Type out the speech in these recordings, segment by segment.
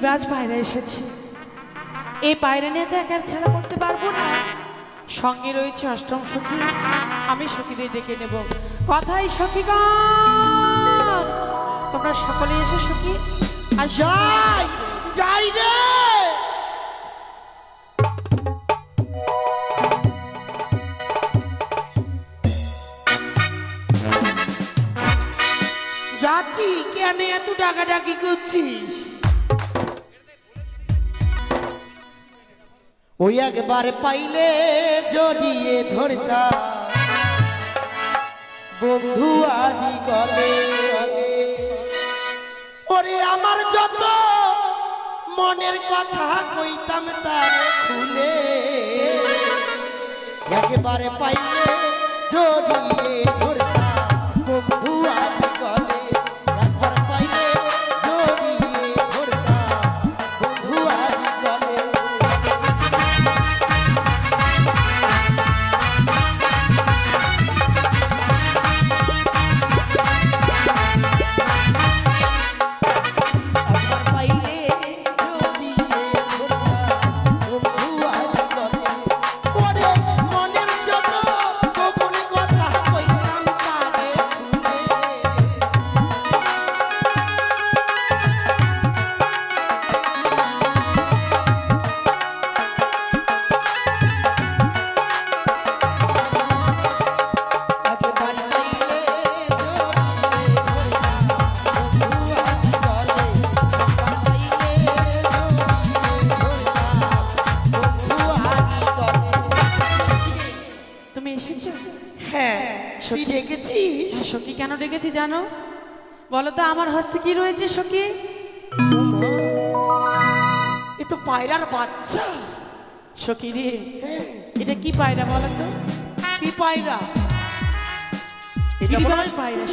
গিরিবাজ পায়রা এসেছে। এই পায়রা নিয়ে তো একা খেলা করতে পারবো না, সঙ্গে রয়েছে অষ্টম সখী। আমি সখীদের ডেকে নেব। কথাই সখীগণ, তোমরা সকলে এসে সখী আর যাই যাই রে। যাচ্ছি, কেন এত ডাকাডাকি করছিস? ওই একবার পাইলে জড়িয়ে ধরতাম বন্ধু আদি গলে। ওরে আমার যত মনের কথা কইতাম তারে খুলে, একবারে পাইলে জড়িয়ে ধরতাম বন্ধু আদি গলে। একবার পাইলে জড়িয়ে ধরতাম বন্ধু আদি গলে। সখী কেন ডেকেছি জানো? বলো তো আমার হস্তে কি রয়েছে সখী? এ তো পায়রার বাচ্চা। সখী রে, এটা কি পায়রা বলো তো? কি পায়রা? গিরিবাজ পায়রা।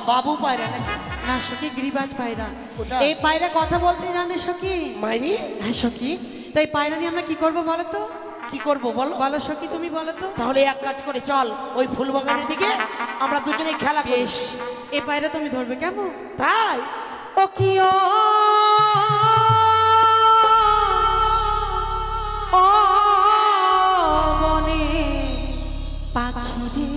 বাবু পায়রা নাকি? না সখী, গিরিবাজ পায়রা। এই পায়রা কথা বলতে জানে সখী। মাইরি? হ্যাঁ সখী, তাই পায়রা নিয়ে আমরা কি করবো বলো তো? কি করবো বলো? বলো সখী, তুমি বলো তো। তাহলে এক কাজ করে চল, ওই ফুল বাগানের দিকে আমরা দুজনে খেলা করি। এই পায়রা তুমি ধরবে কেমন? তাই ও কি ও বনে পাখি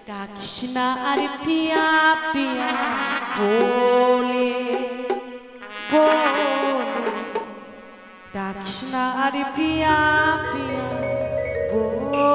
ডাকিস না আর প্রিয়া প্রিয়া বলে বলে, ডাকিস না আর প্রিয়া প্রিয়া বলে।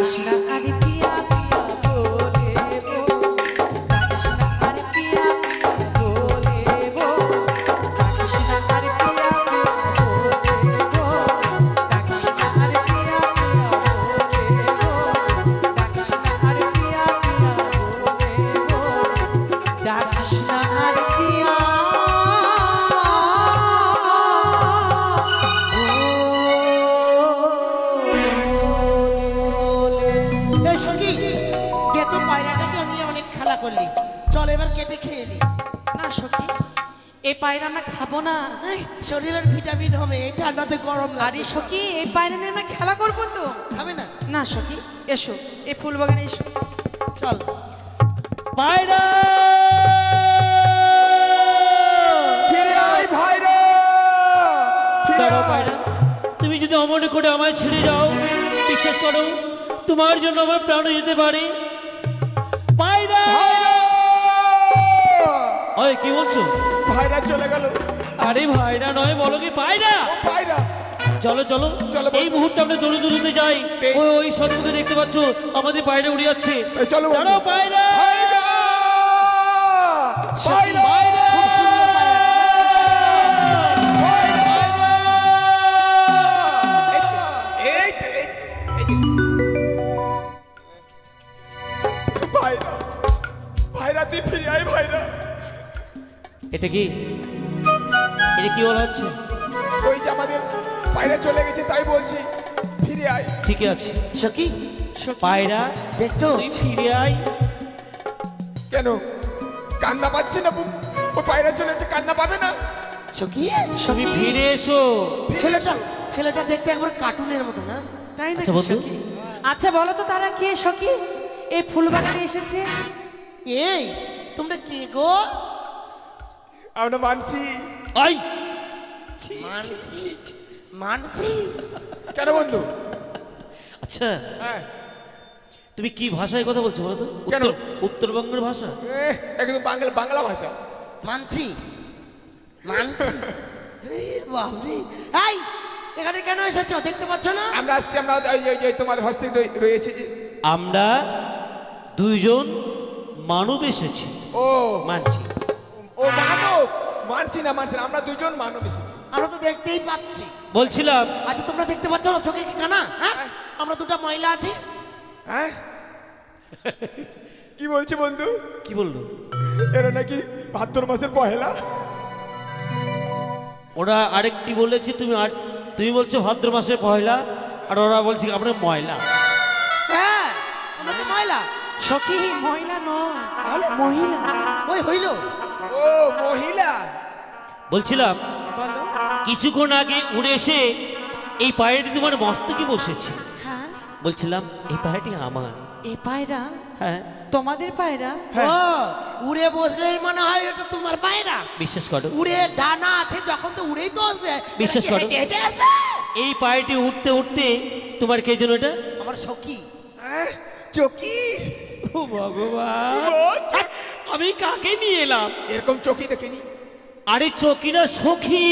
ডাকিস না আরে পিয়া পিয়া বলে গো, ডাকিস না আরে পিয়া পিয়া বলে গো, ডাকিস না আরে পিয়া পিয়া বলে গো, ডাকিস না আরে পিয়া পিয়া বলে গো, ডাকিস না আরে পিয়া পিয়া বলে গো, ডাকিস না আরে পিয়া। এই সখী দে তো পায়রাটাকে নিয়ে অনেক খেলা করলি, চল এবার কেটে খেয়ে নি। না সখী, এই পায়রা আমরা খাবো না। এই, শরীরের ভিটামিন হবে, এই ঠান্ডাতে গরম আরে লাগে। সখী, এই পায়রা নিয়ে আমরা খেলা করবো তো। খাবে না? না সখী, এসো এই ফুল বাগানে এসো। চল। পায়রা ফিরে আয় ভাইরা, ফিরে দাঁড়াও আয়। পায়রা, তুমি যদি অমনে করে আমায় ছেড়ে যাও, বিশ্বাস করো তোমার জন্য আমার প্রাণ যেতে পারে। পায়রা ভাইরা, ওই কি বলছো? ভাইরা চলে গেল। আরে ভাইরা নয়, বলো কি পায়রা। ভাইরা চলো চলো চলো, বন্ধু। এই মুহূর্তে আমরা দৌড়ে দৌড়ে যাই। বেশ। ওই ওই সন্মুখে দেখতে পাচ্ছ আমাদের পায়রা উড়ে যাচ্ছে। এই চলো বন্ধু। দাঁড়াও পায়রা। ভাইরা, ভাইরা, পায়রা। খুব সুন্দর পায়রা। এই তো, এই তো, এই তো। ভাইরা, ভাইরা তুই ফিরে আয় ভাইরা। এটা কি, এটা কি বলা হচ্ছে? ওই যে আমাদের পায়রা চলে গেছে তাই বলছি, ফিরে আয়। ঠিক আছে সখী পায়রা, দেখছো? তুই ফিরে আয়। কেন কান্না পাচ্ছে না? ও পায়রা চলে যাচ্ছে, কান্না পাবে না? সখী তুমি ফিরে এসো। ছেলেটা ছেলেটা দেখতে একবার কার্টুনের মতো না? তাই না আচ্ছা বন্ধু। সখী? আচ্ছা বলো তো তারা কে সখী এই ফুল বাগানে এসেছে? এই তোমরা কে গো? আমরা মানছি। আই মানসি মানসি কেন বন্ধু? আচ্ছা হ্যাঁ, তুমি কি ভাষায় কথা বলছো বলো তো? কেন? উত্তরবঙ্গের ভাষা? একদম বাংলা, বাংলা ভাষা। মানছি মানছি। এই বাবরে, এই এখানে কেন এসেছো? দেখতে পাচ্ছ না? আমরা আসছি, আমরা এই তোমার হস্তে রয়েছে যে। আমরা দুইজন মানব এসেছি। ও মানছি। ও মানব, মানছি না মানছি না, আমরা দুজন মানব এসেছি। আমরা তো দেখতেই পাচ্ছি। বলছিলাম আচ্ছা তোমরা দেখতে পাচ্ছ না? চোখে কি কানা? হ্যাঁ, আমরা দুটো মহিলা আছি। হ্যাঁ কি বলছি বন্ধু? কি বললো? এরা নাকি ভাদ্র মাসের পহেলা। ওরা আরেকটি বলেছে, তুমি বলছো ভাদ্র মাসের পয়লা, আর ওরা বলছে আমরা ময়লা। হ্যাঁ, আমরা তো মহিলা। সখী মহিলা নয়, মহিলা। ওই হইল। ও মহিলা। বলছিলাম বলো। কিছুক্ষণ আগে উড়ে এসে এই পায়রাটি তোমার মস্তকে বসেছে। হ্যাঁ, বলছিলাম এই পায়রাটি আমার। এই পায়রা হ্যাঁ তোমাদের পায়রা? ও উড়ে বসলেই মনে হয় এটা তোমার পায়রা। বিশ্বাস করো, উড়ে ডানা আছে, যখন তো উড়েই তো আসবে। বিশ্বাস এটা কি করো। হেঁটে হেঁটে আসবে? এই পায়রাটি উঠতে উঠতে তোমার কে জন্য এটা? আমার সখী। হ্যাঁ, চকি। ও ভগবান, ও, আমি কাকে নিয়ে এলাম? এরকম চকি দেখিনি। আরে চকি না, সখী।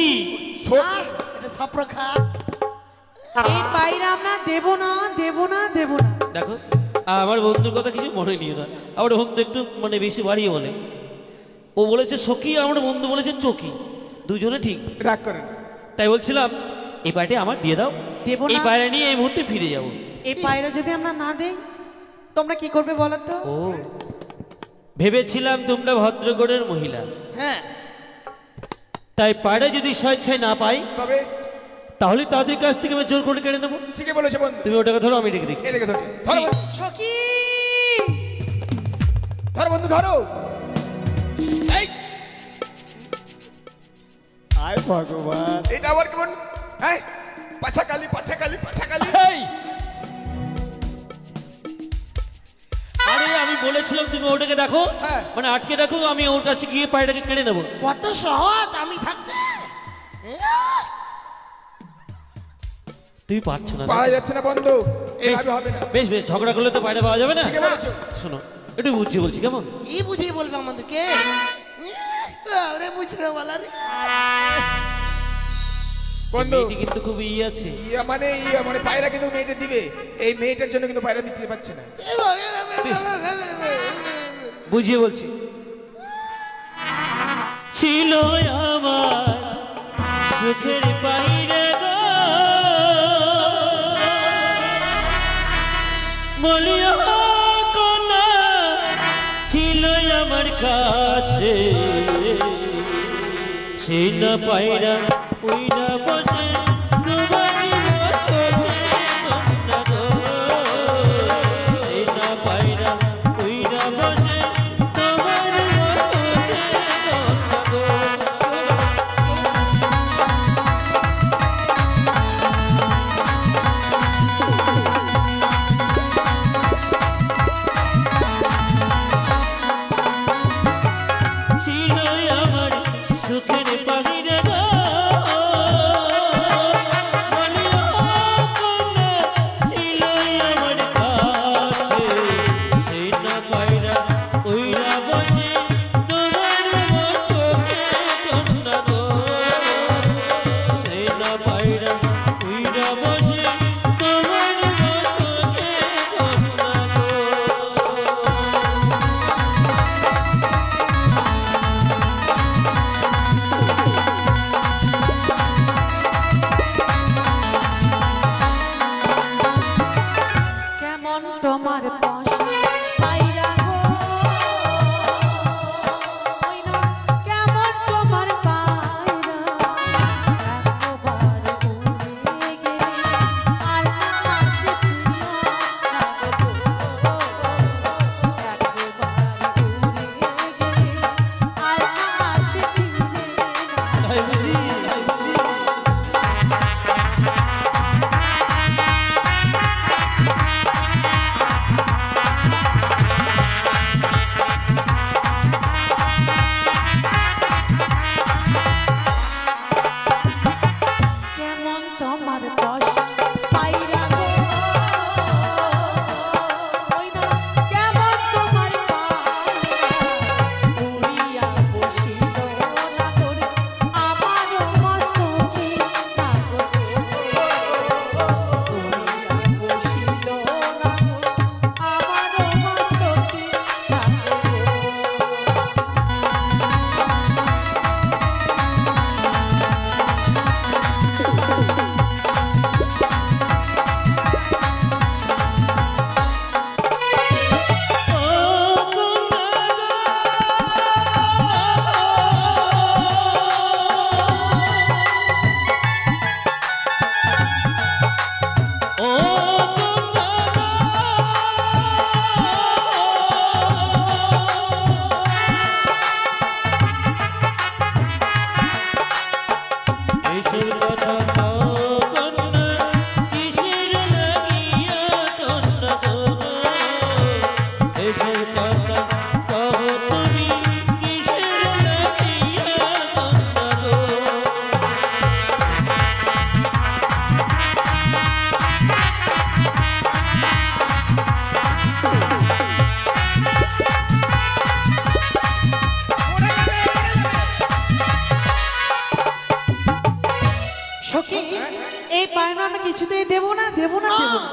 সখী। এটা সপ্রখা। এই পায়রা আমরা দেব না, দেব না, দেব না। দেখো আমার বন্ধুর কথা কিছু মনে নিও না, আমার বন্ধু একটু মানে বেশি বাড়িয়ে বলে। ও বলেছে সখী, আমার বন্ধু বলেছে চকি, দুজনে ঠিক। রাগ করেন। তাই বলছিলাম এই পায়রাটি আমার দিয়ে দাও, দেব না। এই পায়রা নিয়ে এই মুহূর্তে ফিরে যাব। এই পায়রা যদি আমরা না দেই তোমরা কি করবে বলো তো? ও ভেবেছিলাম তোমরা ভদ্রগড়ের মহিলা, হ্যাঁ, তাই পায়রা যদি স্বেচ্ছায় না পাই তবে তাহলে তাদের কাছ থেকে আমি জোর করে কেড়ে নেবো। ঠিকই বলেছে বন্ধু। তুমি ওটাকে ধরো, আমি রেখে দেখছি। এদিকে ধরো, ধরো বন্ধু, সখী ধরো বন্ধু, ধরো। এই, আয় ভগবান, এটা আবার কেমন? হ্যাঁ, পাছা কালি, পাছা কালি, পাছা কালি। এই! আরে আমি বলেছিলাম তুমি ওটাকে দেখো, হ্যাঁ। মানে আটকে রাখো, আমি ওর কাছে গিয়ে পায়রাটাকে কেড়ে নেবো। কত সহজ আমি থাকতে। তুমি পারছো না। পারা যাচ্ছে না বন্ধু, এইভাবে হবে না। বেশ বেশ, ঝগড়া করলে তো পায়রা পাওয়া যাবে না। ঠিকই বলেছো। শোনো একটু বুঝিয়ে বলছি কেমন? কি বুঝিয়ে বলবে আমাদেরকে? আরে বুঝলে বলা রে। বন্ধু মেয়েটি কিন্তু খুব আছে। ইয়া মানে পায়রা কিন্তু মেয়েটা দিবে, এই মেয়েটার জন্য কিন্তু পায়রা দিতে পারছে না। বুঝিয়ে বলছি। ছিল আমার সুখের বাইরে গো, বলিও কোনা ছিল আমার কাছে, সেই না পায়রা ওই না বসে ডুবানি মতকে কন্যা গো, সেই না পায়রা ওই না বসে তোমার মতকে কন্যা গো। ছিল আমার সুখের পাখিরে গো, বলিও কোনা ছিল আমার কাছে, সেই না পায়রা ওইরা বসে তোমার মতকে কন্যা গো, সেই না পায়রা ওইরা বসে তোমার মতকে কন্যা গো। কেমন তোমার পশা পায়রা গো, ওই না কেমন তোমার পায়রা, একবার উড়ে গেলে আর না আসে ফিরিয়া না গো, একবার উড়ে গেলে আর না আসে ফিরে না। তাই বুঝি? কেমন তোমার পশা পায়রা গো, ওই না কেমন তোমার পায়রা, উড়িয়া বসিল না করে আমার মস্তকে না গো, উড়িয়া বসিল না করে আমার মস্তকে না গো। এসব কথা কও কন্যা, কিসের লাগিয়া কন্যা গো, এসব কথা কও তুমি কিসের লাগিয়া কন্যা গো। সখী, এই পায়রা আমরা কিছুতেই দেবো না, দেবো না, দেবো না।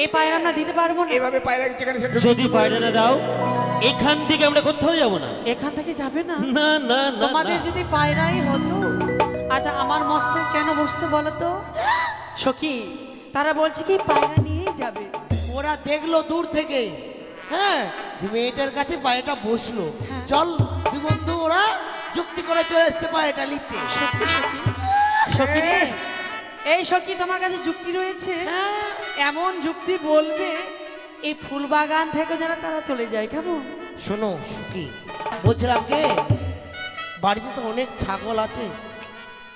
এই পায়রা আমরা দিতে পারবো না। এভাবে পায়রা যেখানে সেখানে যদি পায়রা না দাও এখান থেকে আমরা কোথাও যাব না। এখান থেকে যাবে না। না না না তোমাদের না। যদি পায়রাই হতো, আচ্ছা আমার মস্তে কেন বসতে বলো তো সখী? তারা বলছে কি পায়রা নিয়েই যাবে। ওরা দেখলো দূর থেকে, হ্যাঁ, যে মেয়েটার কাছে পায়রাটা বসলো, হ্যাঁ। চল দুই বন্ধু ওরা যুক্তি করে চলে আসতে পায়রাটা নিতে। সত্যি সখী, সখী রে, এই সখী তোমার কাছে যুক্তি রয়েছে? হ্যাঁ। এমন যুক্তি বলবে এই ফুল বাগান থেকে যারা তারা চলে যায় কেমন? শোনো সুখী, বলছিলাম কে বাড়িতে তো অনেক ছাগল আছে,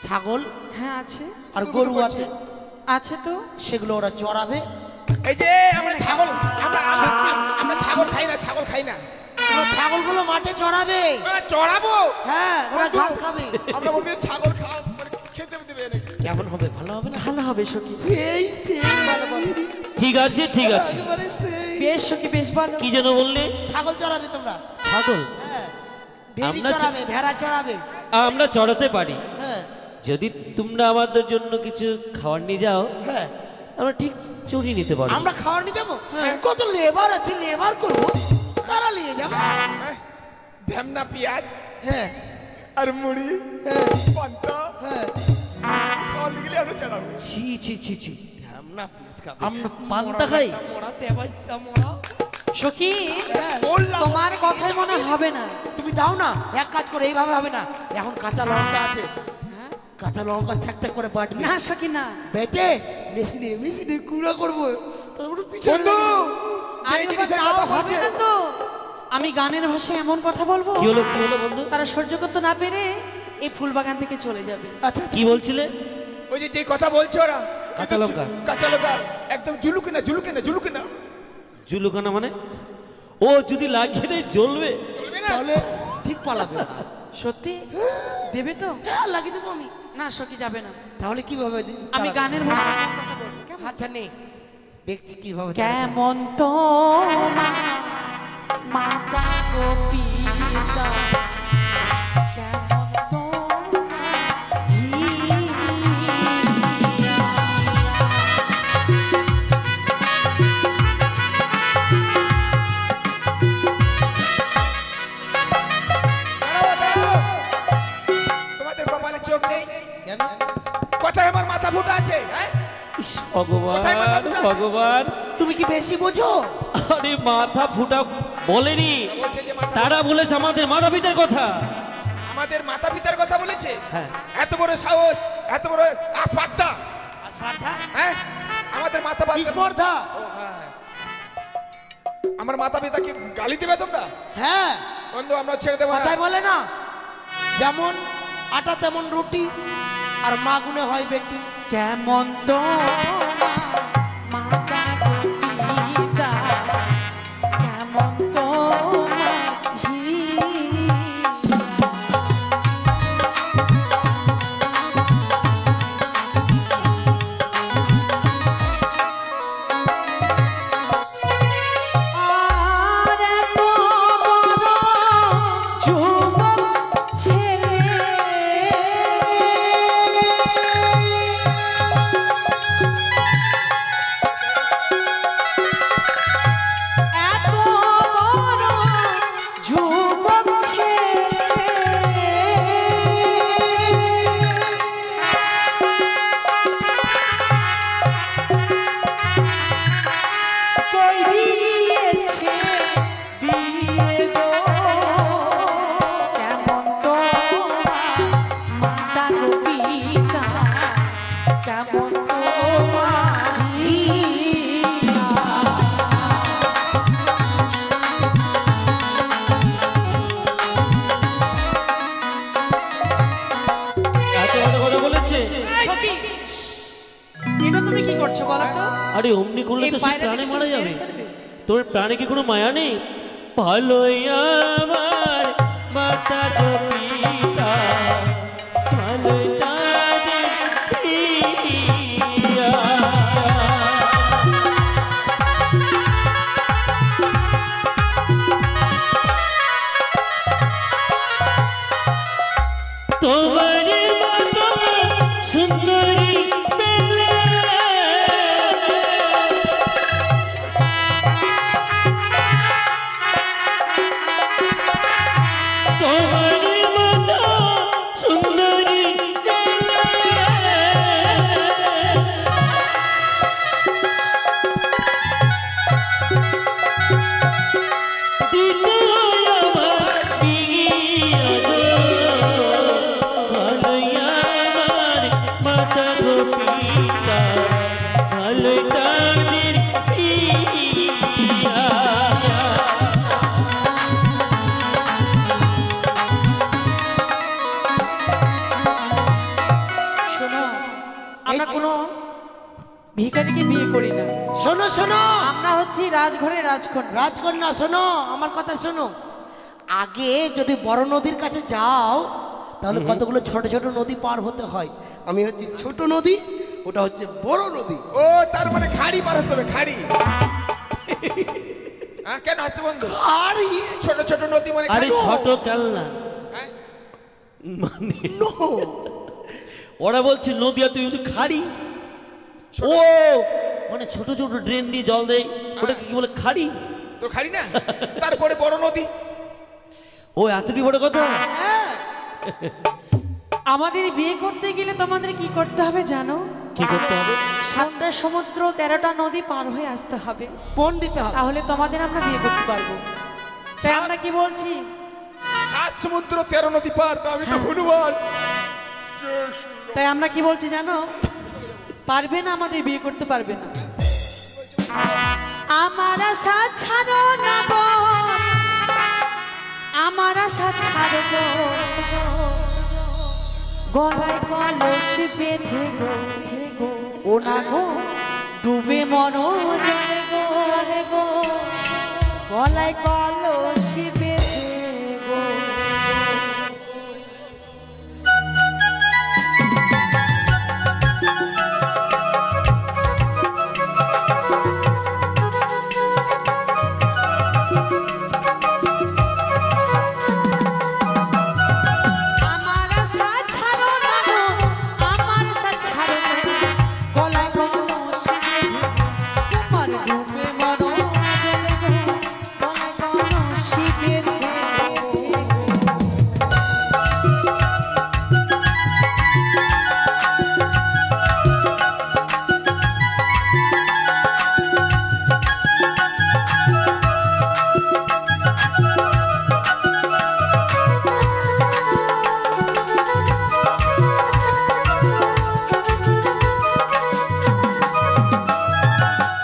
ছাগল হ্যাঁ আছে, আর গরু আছে, আছে তো। সেগুলো ওরা চড়াবে। এই যে আমরা ছাগল আমরা ছাগল খাই না, ছাগল খাই না। ওরা ছাগলগুলো মাঠে চড়াবে। চড়াবো? হ্যাঁ, ওরা ঘাস খাবে। আমরা বলবো যে ছাগল খাও, মানে খেতে দেবে নাকি? কেমন হবে? ভালো হবে না? ভালো হবে সখী। ঠিক আছে ঠিক আছে। একেবারে সেই। বেশ সখী, বেশ ভালো। কি যেন বললে? ছাগল চড়াবে তোমরা? ছাগল হ্যাঁ, ভেড়ি আমরা চড়াবে, ভেড়া চড়াবে। আমরা চড়াতে পারি, হ্যাঁ, যদি তোমরা আমাদের জন্য কিছু খাবার নিয়ে যাও হ্যাঁ আমরা ঠিক চুরি নিতে পারবো। আমরা খাওয়ার নিয়ে যাবো কত লেবার আছে লেবার করবো তারা নিয়ে যাবে ঢ্যামনা পেঁয়াজ হ্যাঁ আর মুড়ি হ্যাঁ পান্তা হ্যাঁ খাওয়ার লিখলে আমরা চালাবো। ছি ছি ছি ছি, আমরা পেঁয়াজ খাবো আমরা পান্তা খাই? মোড়া তেবাইসা মোড়া সখী বললাম তোমার কথাই মনে হবে না। তুমি দাও না এক কাজ করে এইভাবে হবে না এখন কাঁচা লঙ্কা আছে কাঁচা লঙ্কা ঠ্যাক ঠ্যাক করে বাটবি না সখী না, বেটে মেশিনে কুড়া করবো তারপরে পিছনে বন্ধু আরে যেই বাবা, জিনিসের তাও কথা হবে বলছে না তো। আমি গানের ভাষায় এমন কথা বলবো কি হলো বন্ধু? তারা সহ্য করতে না পেরে এই ফুল বাগান থেকে চলে যাবে। আচ্ছা কি বলছিলে? ওই যে কথা বলছে ওরা কাঁচা লঙ্কা। কাঁচা লঙ্কা একদম ঝুলুকে না জুলুকানা মানে ও যদি লাগিয়ে দেয় জ্বলবে? চলবে না তাহলে ঠিক পালাবে ওরা। সত্যি দেবে তো? হ্যাঁ লাগিয়ে দেবো আমি না সখী যাবে না, তাহলে কিভাবে আমি গানের ভাষায় এমন কথা বলবো। কেমন? আচ্ছা নে দেখছি কিভাবে কেমন তো মাতা গো পিতা, কেমন তোমার হিয়া। দাঁড়াও। তোমাদের কপালে চোখ নেই কেন কথায় আমার মাথা ফুটা আছে হ্যাঁ? ইস, কোথায় মাথা ভগবান ফুটা আছে? ভগবান, তুমি কি বেশি বোঝো আরে মাথা ফুটা বলেনি, বলছে যে মাথা তারা বলেছে আমাদের মাতা পিতার কথা। আমাদের মাতা পিতার কথা বলেছে হ্যাঁ। এত বড় সাহস এত বড় আসপাদ্দা স্পর্ধা হ্যাঁ আমাদের মাতা পিতা স্পর্ধা আমার মাতা পিতাকে গালি দেবে তোমরা হ্যাঁ বন্ধু আমরা ছেড়ে দেবো না। কথাই বলে না যেমন আটা তেমন রুটি আর মা গুনে হয় বেটি কেমন তোমার মাতা গো পিতা, কেমন তোমার হিয়া। আর এত বড় যুবক ছেলে, এত বড় যুবক কই দিয়েছে বিয়ে গো, কেমন তোমার মাতা গো পিতা, কেমন তোমার হিয়া। এত এত কথা বলেছে? সখী, এটা তুমি কি করছো বলো তো? আরে অমনি করলে এই তো সে পায়রাটাকে প্রাণে তুমি মারা যাবে। মেরে ফেলবে? তোর প্রাণে কি কোনো মায়া নেই? ভালোই আমার মাতা গো পিতা, ভালোই তাদের পিয়া। তোমার মতো সুন্দরী পেলে তোমার মতো সুন্দরী দিল আমার বিয়া গো, ভালোই আমার মাতা গো পিতা, ভালোই তাদের পিয়া। শোনো, আমরা কোনো ভিখারিকে বিয়ে করি না, শোনো শোনো আমরা হচ্ছি রাজঘরের রাজকন্যা। রাজকন্যা শোনো আমার কথা শোনো আগে যদি বড় নদীর কাছে যাও তাহলে কতগুলো ছোট ছোট নদী পার হতে হয় আমি হচ্ছে ছোট নদী ওটা হচ্ছে বড় নদী ও তার মানে খাড়ি পার হতে হবে খাড়ি হ্যাঁ কেন আসছে বন্ধু আর ছোট ছোট নদী মানে আরে খাড়ি? ছোট খেলনা হ্যাঁ? মানে নো ওরা বলছে নদী আর তুমি বলছো খাড়ি। ও মানে ছোট ছোট ড্রেন দিয়ে জল দেয়, ওটাকে কি বলে খাড়ি? তো খালি না, তারপরে বড় নদী। ও এতটি বড় কথা। আমাদের বিয়ে করতে গেলে তোমাদের কি করতে হবে জানো? কি করতে হবে? 7টা সমুদ্র 13টা নদী পার হয়ে আসতে হবে, কোন দিতে হবে? তাহলে তোমাদের আমরা বিয়ে করতে পারবো। তাই আমরা কি বলছি, 7 সমুদ্র 13 নদী পার, তো আমি তো হনুমান। তাই আমরা কি বলছি জানো? পারবে না, আমাদের বিয়ে করতে পারবে না। আমার আশা ছাড়ো না গো, আমার আশা ছাড়ো গো, গলায় কলসি বেঁধে গো, ও না গো ডুবে মরো জলে গো, জলে গো, গলায় কলসি বেঁধে গো। আমার আশা ছাড়ো না গো, আমার আশা ছাড়ো না, গলায় কলসি বেঁধে তোমার ডুবে মরো জলে গো, গলায় কলসি বেঁধে গো।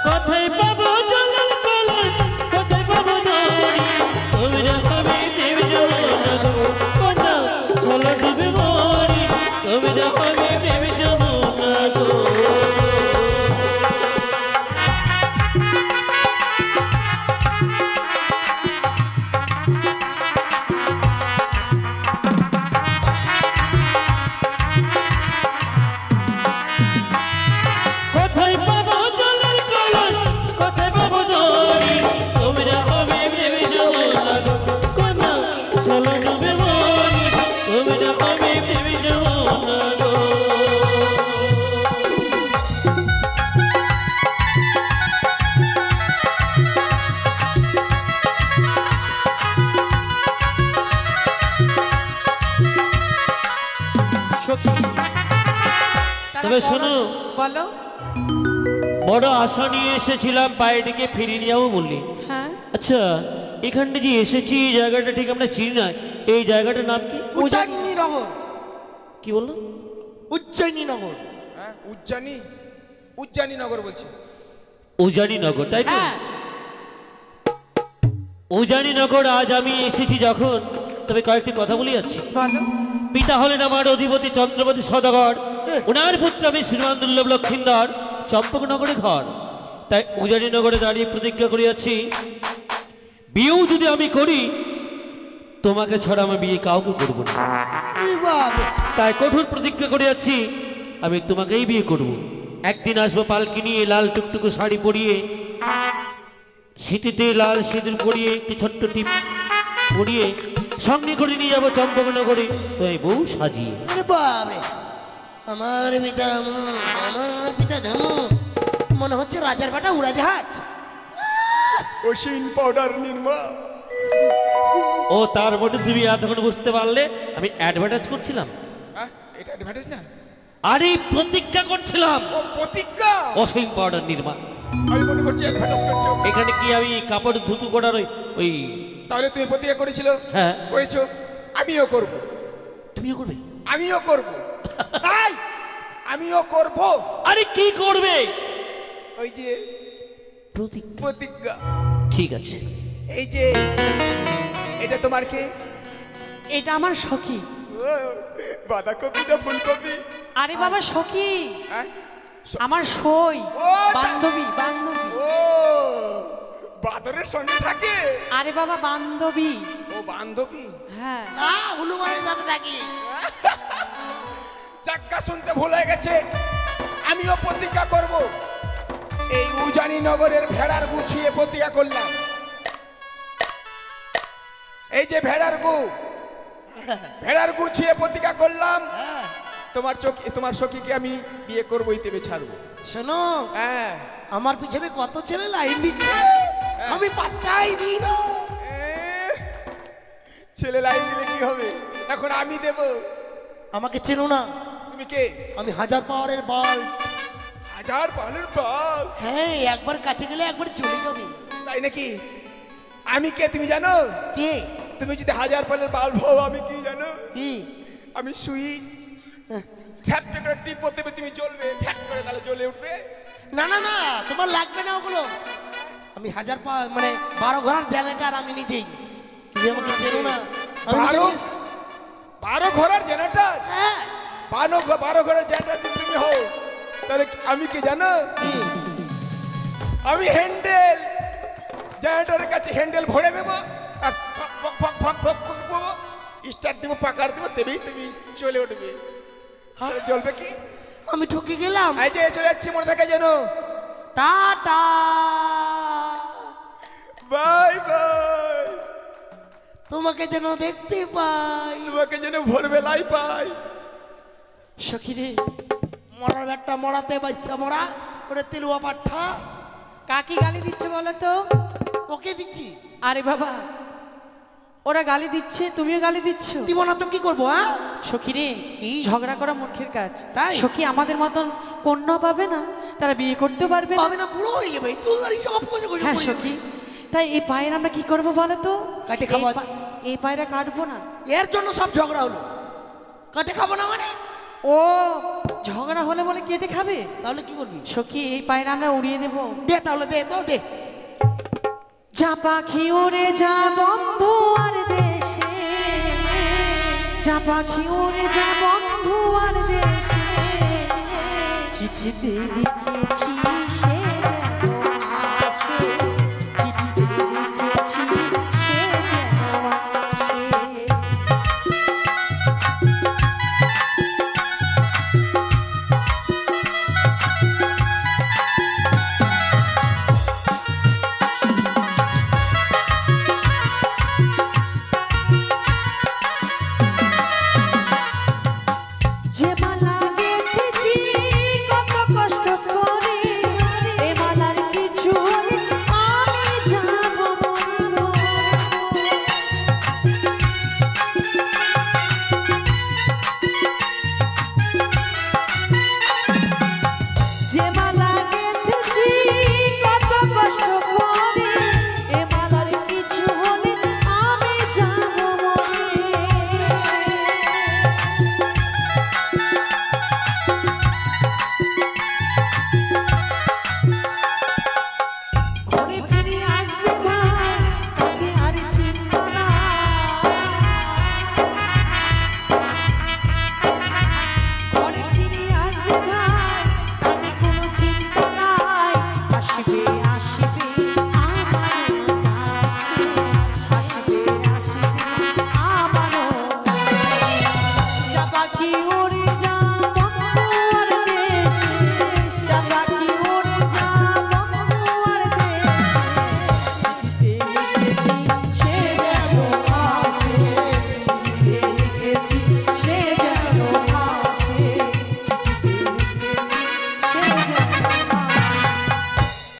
কোথায় পাবো জলের কলস, কোথায় পাবো দড়ি, তোমরা হবে প্রেম যমুনা গো, কোনা চলো ডুবে মরি, তোমরা হবে প্রেম যমুনা গো। কোথায় পাবো জলের কলস, কোথায় পাবো দড়ি, তোমরা হবে প্রেম যমুনা গো, কোনা চলো ডুবে মরি, তোমরা হবে প্রেম যমুনা গো। সখী, তবে শোনো, বলো। বড় আশা নিয়ে এসেছিলাম, বাইরেকে ফিরিয়ে যাবো বললি। হ্যাঁ, আচ্ছা, এখানটা যে এসেছি এই জায়গাটা ঠিক আমরা চিনি না, এই জায়গাটার নাম কি? উজ্জয়িনী নগর। কি বললো? উজ্জয়িনী নগর। হ্যাঁ, উজ্জানি নগর বলছি। উজানি নগর, তাই তো? হ্যাঁ। উজানি নগর আজ আমি এসেছি যখন, তবে কয়েকটি কথা বলি যাচ্ছি। বলো। পিতা হলেন আমার অধিপতি চন্দ্রপতি সদাগর, ওনার পুত্র আমি শ্রীমান দুর্লভ লক্ষিন্দর, চম্পকনগরে ঘর। তাই উজানি নগরে দাঁড়িয়ে প্রতিজ্ঞা করিয়াছি, বিয়েও যদি আমি করি, তোমাকে ছাড়া আমি বিয়ে কাউকে করব না। এই বাবা, তাই কঠোর প্রতিজ্ঞা করিয়াছি, আমি তোমাকেই বিয়ে করব। একদিন আসবো পালকি নিয়ে, লাল টুকটুকু শাড়ি পরিয়ে, শীতিতে লাল সিঁদুর পরিয়ে, একটি ছোট্ট টিপ পরিয়ে, সঙ্গে করে নিয়ে যাবো চম্পকনগরে, তোমায় বউ সাজিয়ে। আরে বাবা, আমার পিতা আমার পিতা ধামু, মনে হচ্ছে রাজার বেটা উড়াজাহাজ। অসীন পাউডার নির্মা। ও তার মধ্যে তুমি এতক্ষণ বুঝতে পারলে আমি অ্যাডভার্টাইজ করছিলাম? হ্যাঁ, এটা অ্যাডভার্টাইজ না, আরে প্রতিজ্ঞা করছিলাম। ও প্রতিজ্ঞা। অসীম পাউডার নির্মা। আমি মনে করছি অ্যাডভার্টাইজ করছো। এখানে কি আমি কাপড় ধুতু করার ওই তাহলে তুমি প্রতিজ্ঞা করেছিল? হ্যাঁ। করেছো, আমিও করব। তুমিও করবে? আমিও করব। তাই আমিও করব। আরে কি করবে? ওই যে প্রতিজ্ঞা। প্রতিজ্ঞা। ঠিক আছে। এই যে এটা তোমার কে? এটা আমার সখী। ও, বাঁধাকপি না ফুলকপি? আরে বাবা সখী, হ্যাঁ, আমার সই, ও, বান্ধবী, বান্ধবী। ও বাদরের সঙ্গে থাকে। আরে বাবা বান্ধবী। ও বান্ধবী। হ্যাঁ, না, হনুমানের সাথে থাকি। চাক্কা শুনতে ভুল হয়ে গেছে। আমিও প্রতিজ্ঞা করব। এই উজানি নগরের ভেড়ার গুছিয়ে প্রতিজ্ঞা করলাম। এই যে ভেড়ার গু, ভেড়ার গুছিয়ে প্রতিজ্ঞা করলাম। তোমার সখীকে আমি বিয়ে করবোই, তেবে ছাড়বো। শোনো, হ্যাঁ আমার পিছনে কত ছেলে লাইন দিচ্ছে, আমি পাত্তাই দিই না। ছেলে লাইন দিলে কি হবে? এখন আমি দেব। আমাকে চেনো না? তুমি কে? আমি 1000 পাওয়ারের বল। 1000 পাওয়ারের বল? হ্যাঁ, একবার কাছে গেলে একবার চলে যাবে। তাই নাকি? আমি কে তুমি জানো? কে? তুমি যদি 1000 পাওয়ারের বাল্ব হও, আমি কি জানো? কি? আমি সুইচ থ্যাপটা করে টিপো, তবে তুমি জ্বলবে, ফ্যাট করে তাহলে জ্বলে উঠবে। না না না, তোমার লাগবে না ওগুলো। আমি 1000 মানে 12 ঘোড়ার জেনারেটর আমি নিজেই। তুমি আমাকে চেনো না? আমি 12 ঘোড়ার জেনারেটর? হ্যাঁ। 12 ঘোড়ার জেনারেটর তুমি হও, তাহলে আমি কি জানো? কি? আমি হ্যান্ডেল, জেনারেটরের কাছে হ্যান্ডেল ভরে দেবো আর ফক ফক ফক ফক করবো, স্টার্ট দেবো, পাকার দেবো, তবেই তুমি চলে উঠবে। জ্বলবে কি? আমি ঠকে গেলাম। এই যে চলে যাচ্ছি, মনে থাকে যেন। Tata, bye bye. তোমাকে যেন দেখতে পাই, তোমাকে যেন ভোরবেলায় পাই। সখী রে, মরার ব্যাটটা মরাতে বাচ্চা মরা, ওরে তেলুয়া পাঠা। কাকি গালি দিচ্ছে বলো তো? ওকে দিচ্ছি। আরে বাবা, ওরা গালি দিচ্ছে, তুমিও গালি দিচ্ছ। দিব না তো কি করবো? হ্যাঁ সখী রে, কি? ঝগড়া করা মূর্খের কাজ। তাই? সখী আমাদের মতন কন্যা পাবে না, তারা বিয়ে করতে পারবে না। পাবে না, বুড়ো হয়ে যাবে। চুলদারি সব কিছু করে হ্যাঁ সখী, তাই এই পায়ের আমরা কি করবো বলো তো? কাটে খাবো। এই পায়রা কাটবো না। এর জন্য সব ঝগড়া হলো। কাটে খাবো না মানে? ও ঝগড়া হলে বলে কেটে খাবে? তাহলে কি করবি? সখী, এই পায়রা আমরা উড়িয়ে দেব। দে তাহলে, দে তো দে। যা পাখি উড়ে যা বন্ধু আর দেশে, যা পাখি উড়ে যা বন্ধু আর দেশে, চিঠিতে লিখেছি